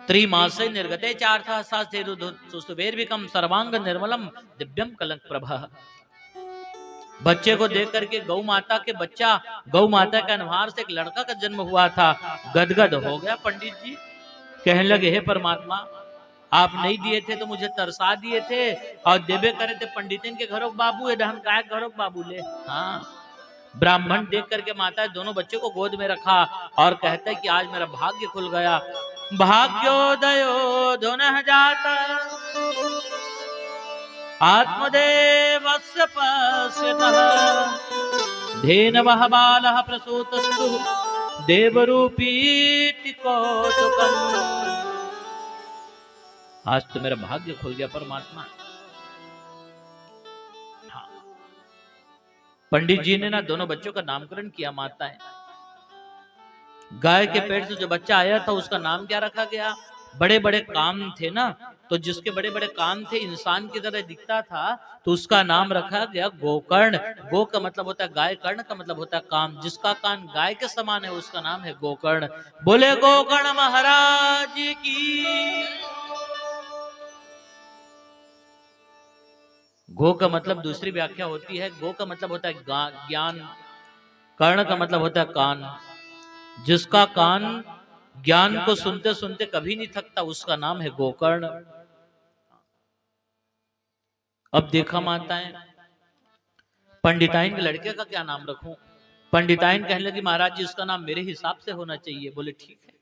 त्रिमासे निर्गते चार्था सुस्तुभेर्विकम सर्वांग निर्मलम दिव्यम कलंक प्रभा। बच्चे को देख करके गौ माता के बच्चा, गौ माता के अनुहार से एक लड़का का जन्म हुआ था। गदगद हो गया पंडित जी, कहने लगे हे परमात्मा, आप नहीं दिए थे तो मुझे तरसा दिए थे, और देवे करे थे पंडितन के घरों बाबू है धन काय घरों बाबू ले। हाँ, ब्राह्मण देख करके माता दोनों बच्चों को गोद में रखा और कहता है कि आज मेरा भाग्य खुल गया। भाग्योदयो धुन जाता आत्मदेवस्य पश्यतः धेनवः बालः प्रसूतस्तु देवरूपीति कौतुकम्। आज तो मेरा भाग्य खुल गया परमात्मा। हाँ, पंडित जी ने ना दोनों बच्चों का नामकरण किया। माताएं, गाय के पेट से जो बच्चा आया था उसका नाम क्या रखा गया? बड़े बड़े कान थे ना, तो जिसके बड़े बड़े कान थे, इंसान की तरह दिखता था, तो उसका नाम रखा गया गोकर्ण। गो का मतलब होता है गाय, कर्ण का मतलब होता है कान। जिसका कान गाय के समान है उसका नाम है गोकर्ण। बोले गोकर्ण महाराज की। गो का मतलब दूसरी व्याख्या होती है, गो का मतलब होता है ज्ञान, कर्ण का मतलब होता है कान। जिसका कान ज्ञान को सुनते सुनते कभी नहीं थकता उसका नाम है गोकर्ण। अब देखा माताएं, पंडिताइन के लड़के का क्या नाम रखूं? पंडिताइन कहने लगी महाराज जी उसका नाम मेरे हिसाब से होना चाहिए। बोले ठीक है।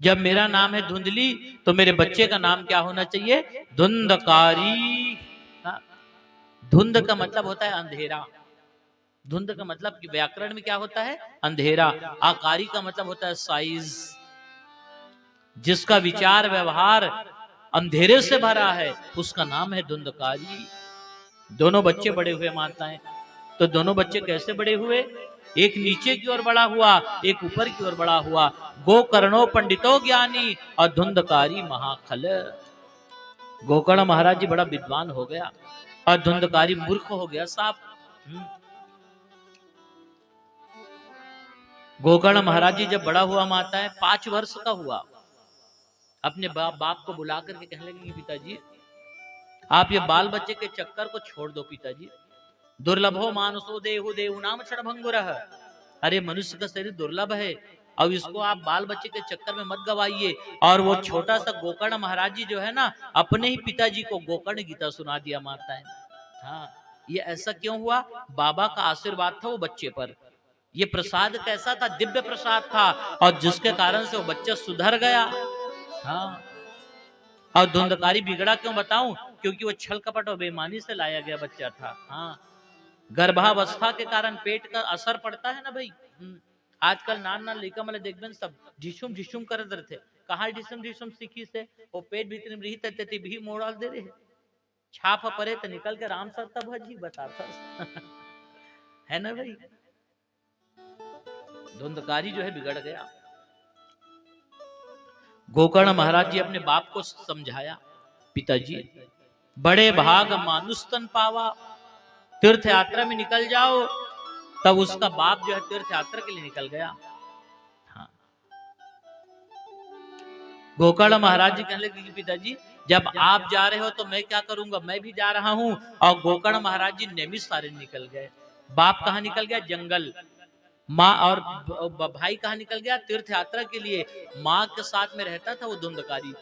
जब मेरा नाम है धुंधली तो मेरे बच्चे का नाम क्या होना चाहिए? धुंधकारी। धुंध का मतलब होता है अंधेरा। धुंध का मतलब कि व्याकरण में क्या होता है? अंधेरा। आकारी का मतलब होता है साइज। जिसका विचार व्यवहार अंधेरे से भरा है उसका नाम है धुंधकारी। दोनों बच्चे बड़े हुए माताएं, तो दोनों बच्चे कैसे बड़े हुए? एक नीचे की ओर बड़ा हुआ, एक ऊपर की ओर बड़ा हुआ। गोकर्णो पंडितो ज्ञानी और धुंधकारी महाखल। गोकर्ण महाराज जी बड़ा विद्वान हो गया और धुंधकारी मूर्ख हो गया साहब। गोकर्ण महाराज जी जब बड़ा हुआ माता है 5 वर्ष का हुआ, अपने बाप को बुला करके कहने लगे कि पिताजी आप ये बाल बच्चे के चक्कर को छोड़ दो पिताजी। दुर्लभो मानसो देहु देहु नाम क्षण भंगुरः। अरे मनुष्य का शरीर दुर्लभ है, अब इसको आप बाल बच्चे के चक्कर में मत गवाइए। और वो छोटा सा गोकर्ण महाराज जी जो है ना, अपने ही पिताजी को गोकर्ण गीता सुना दिया माता है। हाँ, ये ऐसा क्यों हुआ? बाबा का आशीर्वाद था वो बच्चे पर। ये प्रसाद कैसा था? दिव्य प्रसाद था, और जिसके कारण से वो बच्चा सुधर गया। हाँ, और धुंधकारी बिगड़ा क्यों बताऊं? क्योंकि वो छल कपट और बेईमानी से लाया गया बच्चा था। हाँ, गर्भावस्था के कारण पेट का असर पड़ता है ना भाई। आजकल नान नान लड़का मतलब देखबेन सब ढिशुम ढिशुम कर थे। कहा ढिशुम ढिशुम सीखी से वो पेट भीतर में रही तते भी मोड़ल दे रहे छाप परे तो निकल के राम सर तब जी बताता है ना भाई। धुंधकारी जो है बिगड़ गया। गोकर्ण महाराज जी अपने बाप को समझाया, पिताजी बड़े भाग मानुष तन पावा, तीर्थ यात्रा में निकल जाओ। तब उसका बाप जो है तीर्थ यात्रा के लिए निकल गया। हाँ, गोकर्ण महाराज जी कहने लगे कि पिताजी जब आप जा रहे हो तो मैं क्या करूंगा, मैं भी जा रहा हूं। और गोकर्ण महाराज जी नैमिषारण्य निकल गए। बाप कहाँ निकल गया? जंगल। माँ और भाई कहाँ निकल गया? तीर्थ यात्रा के लिए। माँ के साथ में रहता था वो धुंधकारी।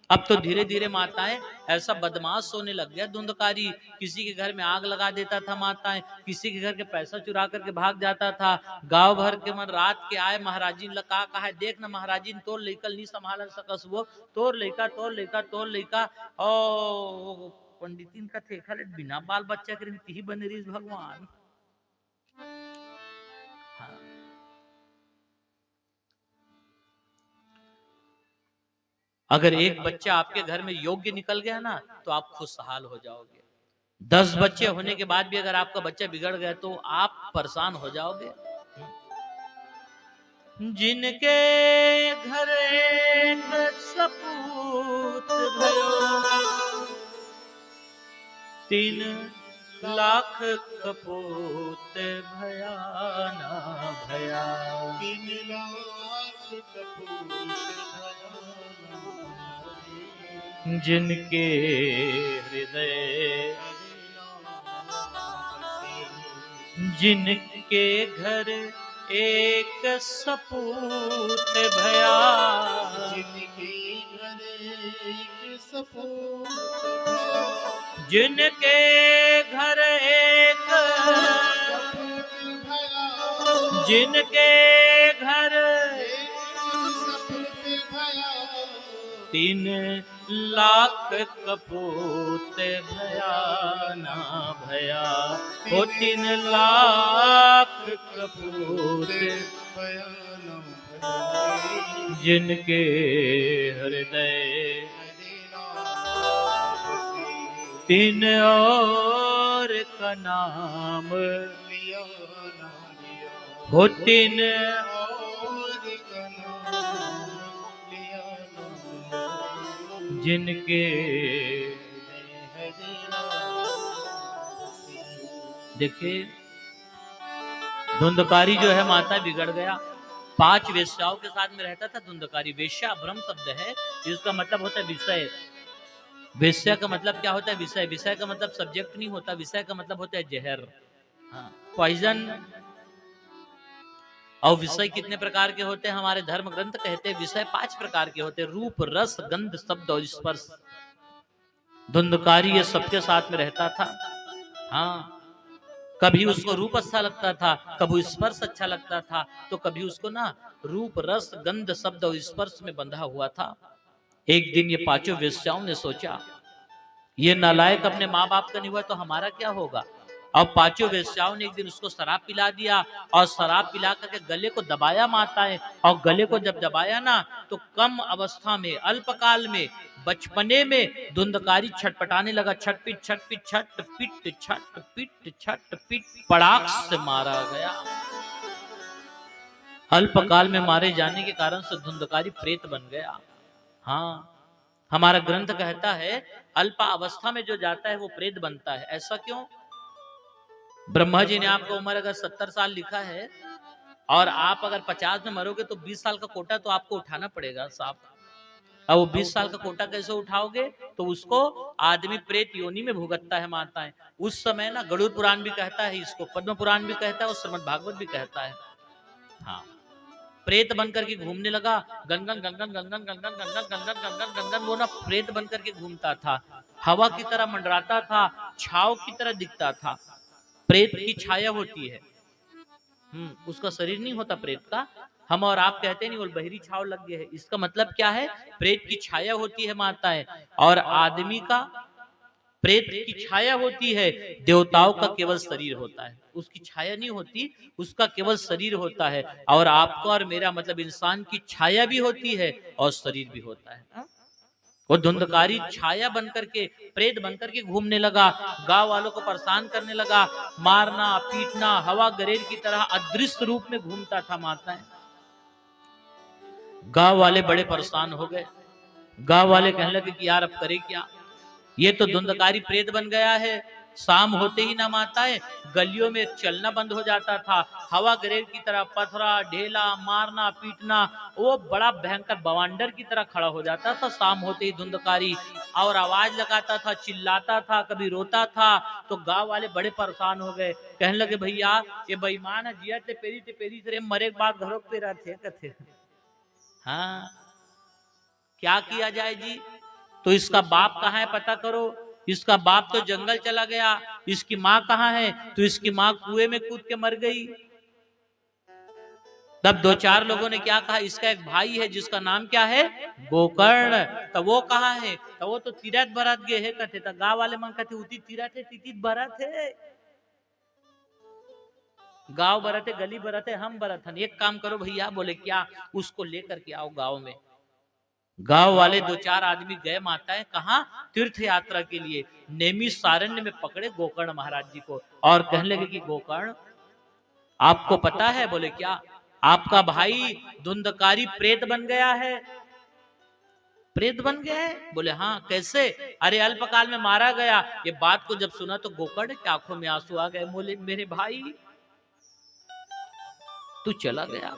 अब तो धीरे धीरे माताएं ऐसा बदमाश होने लग गया धुंधकारी। किसी के घर में आग लगा देता था माताएं, किसी के घर के पैसा चुरा करके भाग जाता था। गांव भर के मन रात के आए महाराजी लगा कहा देख ना महाराजी तोर लेकर नहीं संभाल सकस वो, तोर लेका तोर लेका तोर लेका। ओ पंडितिन का थे खाली बिना बाल बच्चा के ही बने रही भगवान। हाँ। अगर एक बच्चा आपके घर में योग्य निकल गया ना तो आप खुशहाल हो जाओगे। 10 बच्चे होने के बाद भी अगर आपका बच्चा बिगड़ गया तो आप परेशान हो जाओगे। जिनके घर एक सपूत भयो 3 लाख कपूत भयाना भया। 3 लाख कपूत जिनके हृदय, जिनके घर एक सपूत भया, जिनके घर एक सपूत भया, जिनके घर एक सपूत भया, जिनके घर सपूत भया, 3 लाख कपूत भया ना भया, वो 3 लाख कपूत भया न भया, जिनके हृदय हरि नाम बसे, 3 और का नाम लिया न लिया, हो 3 और का नाम लिया न लिया, जिनके हरि नाम बसे। देखिए धुंधकारी जो है माता बिगड़ गया, 5 वेश्याओं के साथ में रहता था धुंधकारी। वेश्या ब्रह्म शब्द है, जिसका मतलब होता है विषय। वेश्या का मतलब क्या होता है? विषय। विषय का मतलब सब्जेक्ट नहीं होता, विषय का मतलब होता है जहर, हाँ, पॉइजन। और विषय कितने प्रकार के होते हैं? हमारे धर्म ग्रंथ कहते हैं विषय 5 प्रकार के होते हैं, रूप, रस, गंध, शब्द और स्पर्श। धुंधकारी ये सबके साथ में रहता था, हाँ। कभी उसको रूप अच्छा लगता था, कभी स्पर्श अच्छा लगता था, तो कभी उसको ना रूप, रस, गंध, शब्द और स्पर्श में बंधा हुआ था। एक दिन ये 5 वेश्याओं ने सोचा, ये नालायक अपने माँ बाप का नहीं हुआ तो हमारा क्या होगा। और 5 वेश्याओं ने एक दिन उसको शराब पिला दिया, और शराब पिला करके गले को दबाया माताएं, और गले को जब दबाया ना तो कम अवस्था में, अल्पकाल में, बचपने में धुंधकारी छटपटाने लगा, छटपिट छटपिट छटपिट छटपिट छटपिट, पड़ाक से मारा गया। अल्पकाल में मारे जाने के कारण से धुंधकारी प्रेत बन गया। हाँ, हमारा ग्रंथ कहता है अल्पा अवस्था में जो जाता है वो प्रेत बनता है। ऐसा क्यों? ब्रह्मा जी ने आपको उम्र अगर 70 साल लिखा है और आप अगर 50 में मरोगे तो 20 साल का कोटा तो आपको उठाना पड़ेगा साहब। अब वो 20 साल का कोटा कैसे उठाओगे? तो उसको आदमी प्रेत योनि में भुगतता है माताएं। उस समय ना गरुड़ पुराण भी कहता है इसको, पद्म पुराण भी कहता है और श्रीमद् भागवत भी कहता है। हाँ, प्रेत बनकर के घूमने लगा, गनगन गनगन गनगन गनगन गनगन गनगन गनगन गनगन, वो ना प्रेत बनकर के घूमता था, हवा की तरह मंडराता था, छाव की तरह दिखता था। प्रेत की छाया होती है, उसका शरीर नहीं होता प्रेत का। हम और आप कहते नहीं वो बहरी छाव लग गए है, इसका मतलब क्या है? प्रेत की छाया होती है माताएं, और आदमी का प्रेत की छाया होती है, देवताओं का केवल शरीर होता है, उसकी छाया नहीं होती, उसका केवल शरीर होता है। और आपका और मेरा मतलब इंसान की छाया भी होती है और शरीर भी होता है। वो धुंधकारी छाया बनकर के, प्रेत बनकर के घूमने लगा, गांव वालों को परेशान करने लगा, मारना पीटना, हवा गरेर की तरह अदृश्य रूप में घूमता था माताएं। गांव वाले बड़े परेशान हो गए। गांव वाले कहने लगे कि यार अब करे क्या, ये तो धुंधकारी प्रेत बन गया है। शाम होते ही ना माताएं गलियों में चलना बंद हो जाता था, हवा गरेर की तरह पथरा ढेला, मारना पीटना, वो बड़ा भयंकर बवांडर की तरह खड़ा हो जाता था शाम होते ही धुंधकारी, और आवाज लगाता था, चिल्लाता था, कभी रोता था। तो गांव वाले बड़े परेशान हो गए, कहने लगे भैया ये बेईमान है, जिया ते पेरी से मरे के बाद घरों पे रहते कथे। हाँ, क्या किया जाए जी? तो इसका बाप कहाँ है पता करो। इसका बाप तो जंगल चला गया। इसकी माँ कहाँ है? तो इसकी माँ कुएं में कूद के मर गई। तब 2-4 लोगों ने क्या कहा, इसका एक भाई है जिसका नाम क्या है? गोकर्ण। तो वो कहाँ है? तो वो तो तीरथ भरत गए है कथे। तो गाँव वाले मन कथे उती तीरथ है, तीतीत भरत है। गांव भरत है, गली भरत है, हम भरत हन। एक काम करो भैया, बोले क्या, उसको लेकर के आओ गांव में। गांव वाले 2-4 आदमी गए माताएं कहा, तीर्थ यात्रा के लिए। नेमी सारण्य में पकड़े गोकर्ण महाराज जी को और कहने लगे कि गोकर्ण आपको पता है? बोले क्या? आपका भाई धुंधकारी प्रेत बन गया है। प्रेत बन गया है? बोले हाँ, कैसे? अरे अल्पकाल में मारा गया। ये बात को जब सुना तो गोकर्ण की आंखों में आंसू आ गए। बोले मेरे भाई तू चला गया।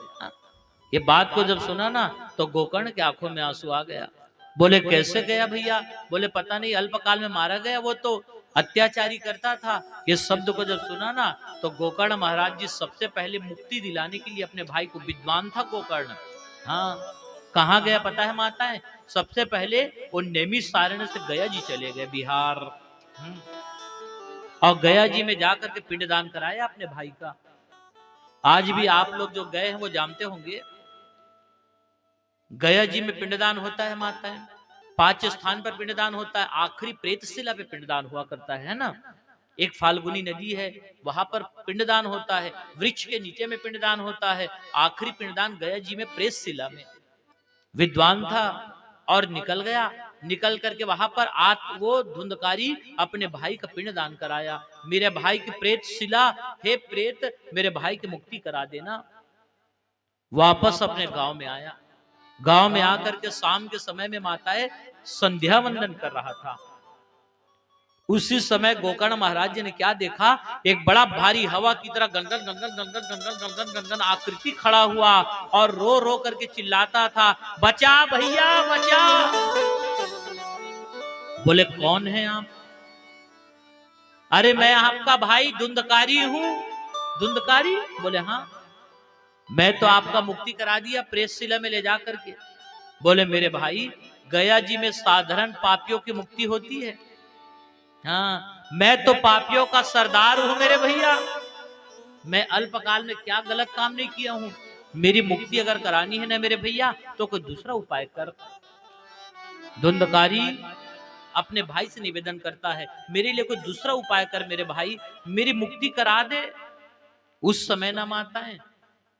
ये बात को जब सुना ना तो गोकर्ण की आंखों में आंसू आ गया। बोले कैसे गया भैया? बोले पता नहीं, अल्पकाल में मारा गया, वो तो अत्याचारी करता था। ये शब्द को जब सुना ना तो गोकर्ण महाराज जी सबसे पहले मुक्ति दिलाने के लिए अपने भाई को, विद्वान था गोकर्ण, हाँ, कहाँ गया पता है माताएं? सबसे पहले वो नैमिषारण्य से गया जी चले गए, बिहार। और गया जी में जाकर के पिंडदान कराया अपने भाई का। आज भी आप लोग जो गए हैं वो जानते होंगे, गया जी में पिंडदान होता है माताएं, 5 स्थान पर पिंडदान होता है। आखिरी प्रेतशिला पे पिंडदान हुआ करता है ना। एक फाल्गुनी नदी है, वहां पर पिंडदान होता है। वृक्ष के नीचे में पिंडदान होता है। आखिरी पिंडदान गया जी में प्रेतशिला में। विद्वान था और निकल गया। निकल करके वहां पर वो धुंधकारी अपने भाई का पिंडदान कराया। मेरे भाई की प्रेतशिला, हे प्रेत मेरे भाई की मुक्ति करा देना। वापस अपने गांव में आया। गांव में आकर के शाम के समय में माताएं संध्या वंदन कर रहा था। उसी समय गोकर्ण महाराज जी ने क्या देखा? एक बड़ा भारी हवा की तरह गनगन गनगन गनगन गनगन गनगन गनगन आकृति खड़ा हुआ और रो रो करके चिल्लाता था, बचा भैया बचा। बोले कौन है आप? अरे मैं आपका भाई धुंधकारी हूं। धुंधकारी? बोले हाँ, मैं तो आपका मुक्ति करा दिया प्रेतशिला में ले जा करके। बोले मेरे भाई, गया जी में साधारण पापियों की मुक्ति होती है? हाँ, मैं तो पापियों का सरदार हूं मेरे भैया। मैं अल्पकाल में क्या गलत काम नहीं किया हूं। मेरी मुक्ति अगर करानी है ना मेरे भैया, तो कोई दूसरा उपाय कर। धुंधकारी अपने भाई से निवेदन करता है, मेरे लिए कोई दूसरा उपाय कर मेरे भाई, मेरी मुक्ति करा दे। उस समय ना माताएं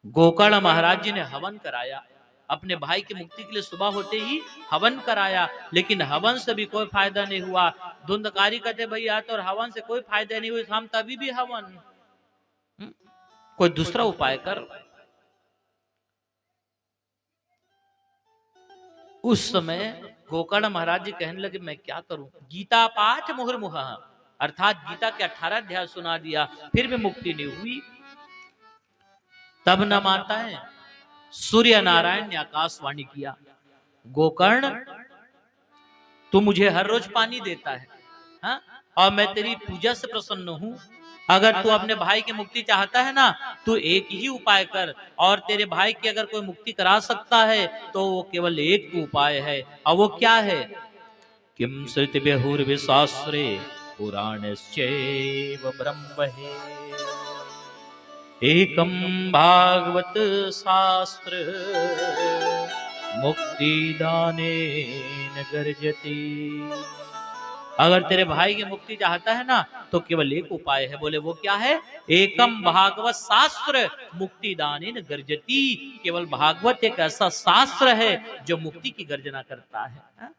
गोकर्ण महाराज जी ने हवन कराया अपने भाई की मुक्ति के लिए। सुबह होते ही हवन कराया, लेकिन हवन से भी कोई फायदा नहीं हुआ। धुंधकारी कहते भैया तो हवन से कोई फायदा नहीं हुआ, हम तभी भी हवन, कोई दूसरा उपाय कर। उस समय गोकर्ण महाराज जी कहने लगे मैं क्या करूं? गीता पाठ मुहुर्मुह, अर्थात गीता के 18 अध्याय सुना दिया, फिर भी मुक्ति नहीं हुई। तब न माताएं सूर्य नारायण ने आकाशवाणी किया, गोकर्ण तू मुझे हर रोज पानी देता है, हा? और मैं तेरी पूजा से प्रसन्न हूं। अगर तू अपने भाई की मुक्ति चाहता है ना, तू एक ही उपाय कर, और तेरे भाई की अगर कोई मुक्ति करा सकता है तो वो केवल एक उपाय है। और वो क्या है? किम श्रुति बहुर्विशास्त्रे पुराणश्चैव ब्रह्मणे एकम भागवत शास्त्र मुक्तिदानेन गर्जति। अगर तेरे भाई की मुक्ति चाहता है ना तो केवल एक उपाय है। बोले वो क्या है? एकम भागवत शास्त्र मुक्तिदानेन गर्जति। केवल भागवत एक ऐसा शास्त्र है जो मुक्ति की गर्जना करता है।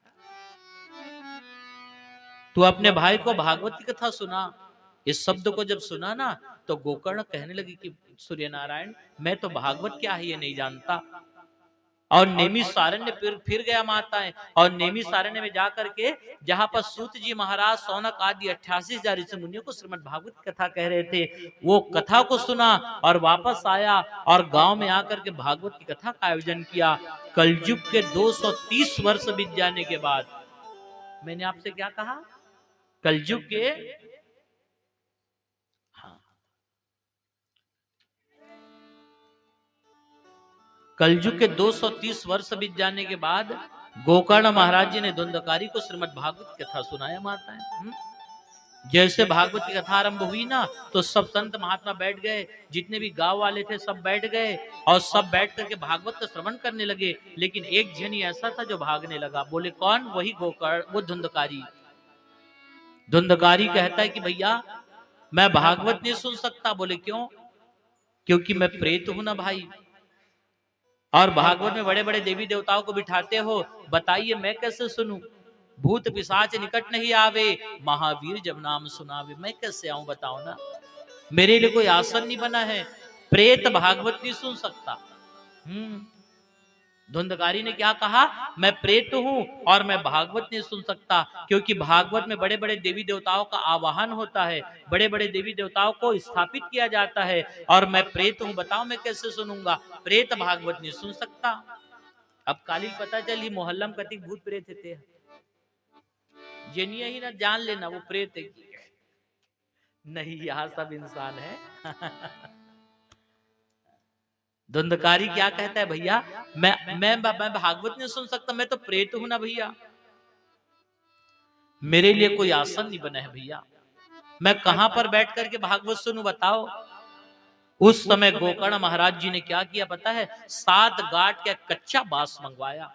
तू अपने भाई को भागवत की कथा सुना। इस शब्द को जब सुना ना तो गोकर्ण कहने लगी कि सूर्य नारायण मैं तो भागवत क्या है ये नहीं जानता। और नैमिषारण्य फिर गया माताएं, और नैमिषारण्य में जाकर के जहां पर सूत जी महाराज, सौनक आदि 88,000 ऋषि मुनियों को श्रीमद् भागवत की कथा कह रहे थे, वो कथा को सुना और वापस आया और गांव में आकर के भागवत की कथा का आयोजन किया। कलयुग के 230 वर्ष बीत जाने के बाद, मैंने आपसे क्या कहा? कलयुग के कलयुग के 230 वर्ष बीत जाने के बाद गोकर्ण महाराज जी ने धुंधकारी को श्रीमद् भागवत की कथा सुनाया माताएं। जैसे भागवत की कथा आरंभ हुई ना तो सब संत महात्मा बैठ गए, जितने भी गांव वाले थे सब बैठ गए और सब बैठ करके भागवत का श्रवण करने लगे। लेकिन एक जन ही ऐसा था जो भागने लगा। बोले कौन? वही गोकर्ण, वो धुंधकारी। धुंधकारी कहता है कि भैया मैं भागवत नहीं सुन सकता। बोले क्यों? क्योंकि मैं प्रेत हूं ना भाई, और भागवत में बड़े बड़े देवी देवताओं को बिठाते हो, बताइए मैं कैसे सुनूं? भूत पिशाच निकट नहीं आवे, महावीर जब नाम सुनावे, मैं कैसे आऊं बताओ ना। मेरे लिए कोई आसन नहीं बना है, प्रेत भागवत नहीं सुन सकता। धुंधकारी ने क्या कहा? मैं प्रेत हूं और मैं भागवत नहीं सुन सकता, क्योंकि भागवत में बड़े बड़े देवी देवताओं का आवाहन होता है, बड़े बड़े देवी देवताओं को स्थापित किया जाता है, और मैं प्रेत हूं, बताओ मैं कैसे सुनूंगा? प्रेत भागवत नहीं सुन सकता। अब काली पता चली मोहल्लम कतिक भूत प्रेत थे, जेनिया ही ना जान लेना वो प्रेत है। नहीं, यहाँ सब इंसान है। धुंधकारी क्या कहता है भैया, मैं भागवत नहीं सुन सकता, मैं तो प्रेत हूं ना भैया, मेरे लिए कोई आसन नहीं बना है भैया, मैं कहां पर बैठ करके भागवत सुनूं बताओ। उस समय गोकर्ण महाराज जी ने क्या किया पता है, 7 गांठ का कच्चा बांस मंगवाया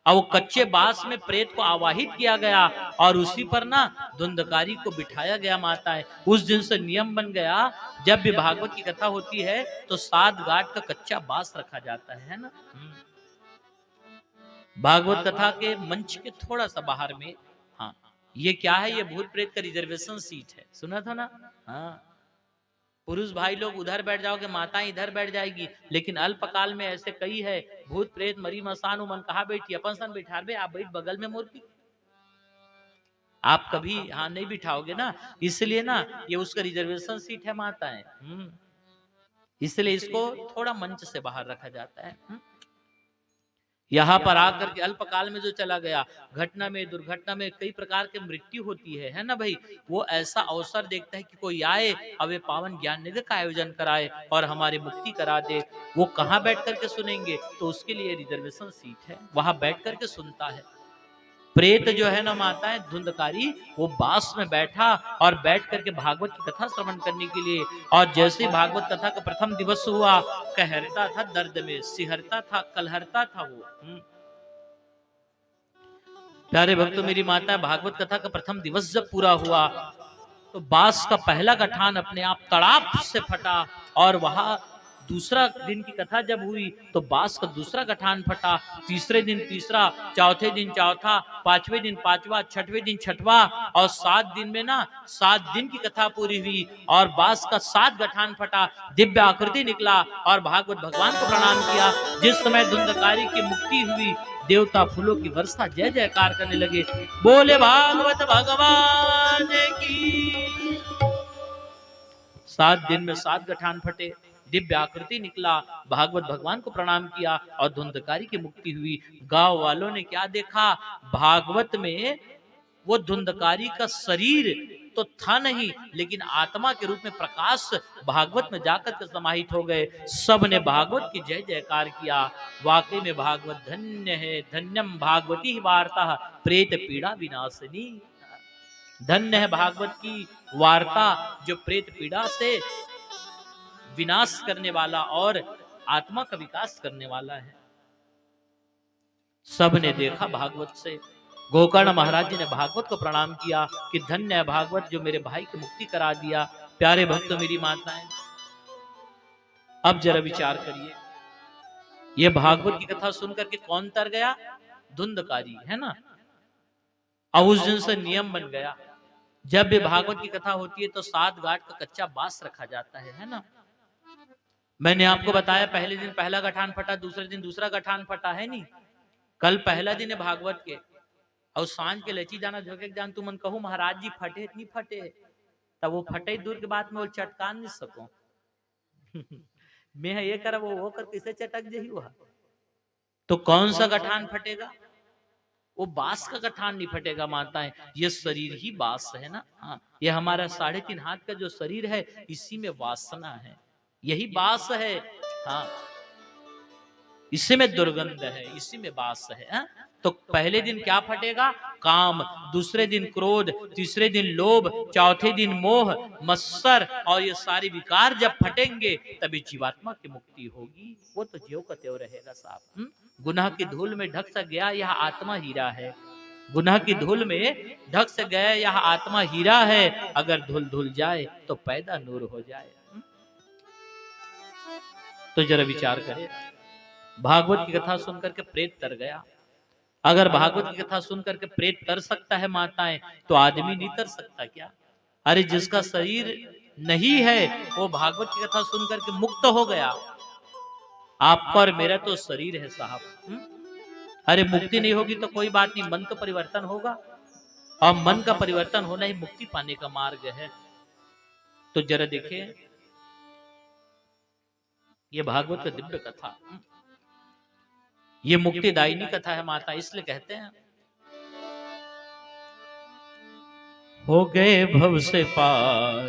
और वो कच्चे बांस में प्रेत को आवाहित किया गया और उसी पर ना धुंधकारी को बिठाया गया। माता है, उस दिन से नियम बन गया, जब भी भागवत की कथा होती है तो 7 गांठ का कच्चा बांस रखा जाता है ना। भागवत कथा के मंच के थोड़ा सा बाहर में, हाँ, ये क्या है, ये भूत प्रेत का रिजर्वेशन सीट है, सुना था ना। हाँ, पुरुष भाई लोग उधर बैठ जाओगे, माता इधर बैठ जाएगी, लेकिन अल्पकाल में ऐसे कई है, भूत प्रेत मरी मसान उमन कहा बैठी, अपन सन बिठा बे, आप बैठ बगल में मूर्ति, आप कभी हाँ नहीं बिठाओगे ना, इसलिए ना ये उसका रिजर्वेशन सीट है माता है। इसलिए इसको थोड़ा मंच से बाहर रखा जाता है। यहाँ पर आकर के अल्पकाल में जो चला गया, घटना में दुर्घटना में कई प्रकार की मृत्यु होती है ना भाई, वो ऐसा अवसर देखता है कि कोई आए अब ये पावन ज्ञान निधि का आयोजन कराए और हमारी मुक्ति करा दे, वो कहाँ बैठ करके सुनेंगे, तो उसके लिए रिजर्वेशन सीट है, वहां बैठ करके सुनता है। प्रेत जो है ना माता है धुंधकारी, वो बांस में बैठा और बैठ करके भागवत की कथा श्रवण करने के लिए, और जैसे भागवत कथा का प्रथम दिवस हुआ, कहरता था दर्द में, सिहरता था, कलहरता था वो। प्यारे भक्तों मेरी माता, भागवत कथा का प्रथम दिवस जब पूरा हुआ तो बांस का पहला गठान अपने आप तड़ाप से फटा, और वहां दूसरा दिन की कथा जब हुई तो बांस का दूसरा गठान फटा, तीसरे दिन तीसरा, चौथे दिन चौथा, पांचवें दिन पांचवा, छठवें दिन छठवा, और 7 दिन में ना 7 दिन की कथा पूरी हुई और बांस का 7 गठान फटा, दिव्य आकृति निकला और भागवत भगवान को प्रणाम किया। जिस समय धुंधकारी की मुक्ति हुई, देवता फूलों की वर्षा जय जयकार करने लगे, बोले भागवत भगवान की। 7 दिन में 7 गठान फटे, दिव्य आकृति निकला, भागवत भगवान को प्रणाम किया और धुंधकारी की मुक्ति हुई। गांव वालों ने क्या देखा, भागवत में वो धुंधकारी का शरीर तो था नहीं, लेकिन आत्मा के रूप में प्रकाश भागवत में जाकर के समाहित हो गए। सब ने भागवत की जय जयकार किया। वाकई में भागवत धन्य है, धन्यम भागवती वार्ता प्रेत पीड़ा विनाशिनी। धन्य है भागवत की वार्ता जो प्रेत पीड़ा से विनाश करने वाला और आत्मा का विकास करने वाला है। सब ने देखा भागवत से। गोकर्ण महाराज जी ने भागवत को प्रणाम किया कि धन्य है भागवत जो मेरे भाई की मुक्ति करा दिया। प्यारे भक्तों मेरी माताएं, अब जरा विचार करिए, ये भागवत की कथा सुनकर के कौन तर गया, धुंधकारी, है ना। अब उस दिन से नियम बन गया, जब भी भागवत की कथा होती है तो 7 गांठ का कच्चा बांस रखा जाता है ना। मैंने आपको बताया पहले दिन पहला गठान फटा, दूसरे दिन दूसरा गठान फटा, है नहीं। कल पहला दिन है भागवत के, और सांझ के लची जाना झोंके जान तू मन कहूं महाराज जी फटे नहीं फटे, तब वो फटे दूर के बाद में वो चटकान नहीं सको। मैं ये कर वो कर किसे चटक जही हुआ, तो कौन सा गठान फटेगा, वो बांस का गठान नहीं फटेगा माता है, ये शरीर ही बांस है ना। हाँ, ये हमारा 3.5 हाथ का जो शरीर है, इसी में वासना है, यही बांस है। हाँ, इसी में दुर्गंध है, इसी में बास है। हा? तो पहले दिन क्या फटेगा, काम, दूसरे दिन क्रोध, तीसरे दिन लोभ, चौथे दिन मोह, मत्सर, और ये सारे विकार जब फटेंगे तभी जीवात्मा की मुक्ति होगी। वो तो ज्यों का त्यों रहेगा साहब। गुनाह की धूल में ढक सा गया यह आत्मा हीरा है, गुनाह की धूल में ढक से गया यह आत्मा हीरा है, अगर धुल धुल जाए तो पैदा नूर हो जाए। तो जरा विचार करें, भागवत की कथा सुनकर के प्रेत तर गया। अगर भागवत की कथा सुनकर के प्रेत तर सकता है माताएं, तो आदमी नहीं तर सकता क्या। अरे जिसका शरीर नहीं है वो भागवत की कथा सुनकर के मुक्त हो गया। आपका और मेरा तो शरीर है साहब। अरे मुक्ति नहीं होगी तो कोई बात नहीं, मन तो परिवर्तन होगा, और मन का परिवर्तन होना ही मुक्ति पाने का मार्ग है। तो जरा देखिए ये भागवत का दिव्य कथा। ये मुक्तिदायिनी कथा है माता, इसलिए कहते हैं हो गए भव से पार।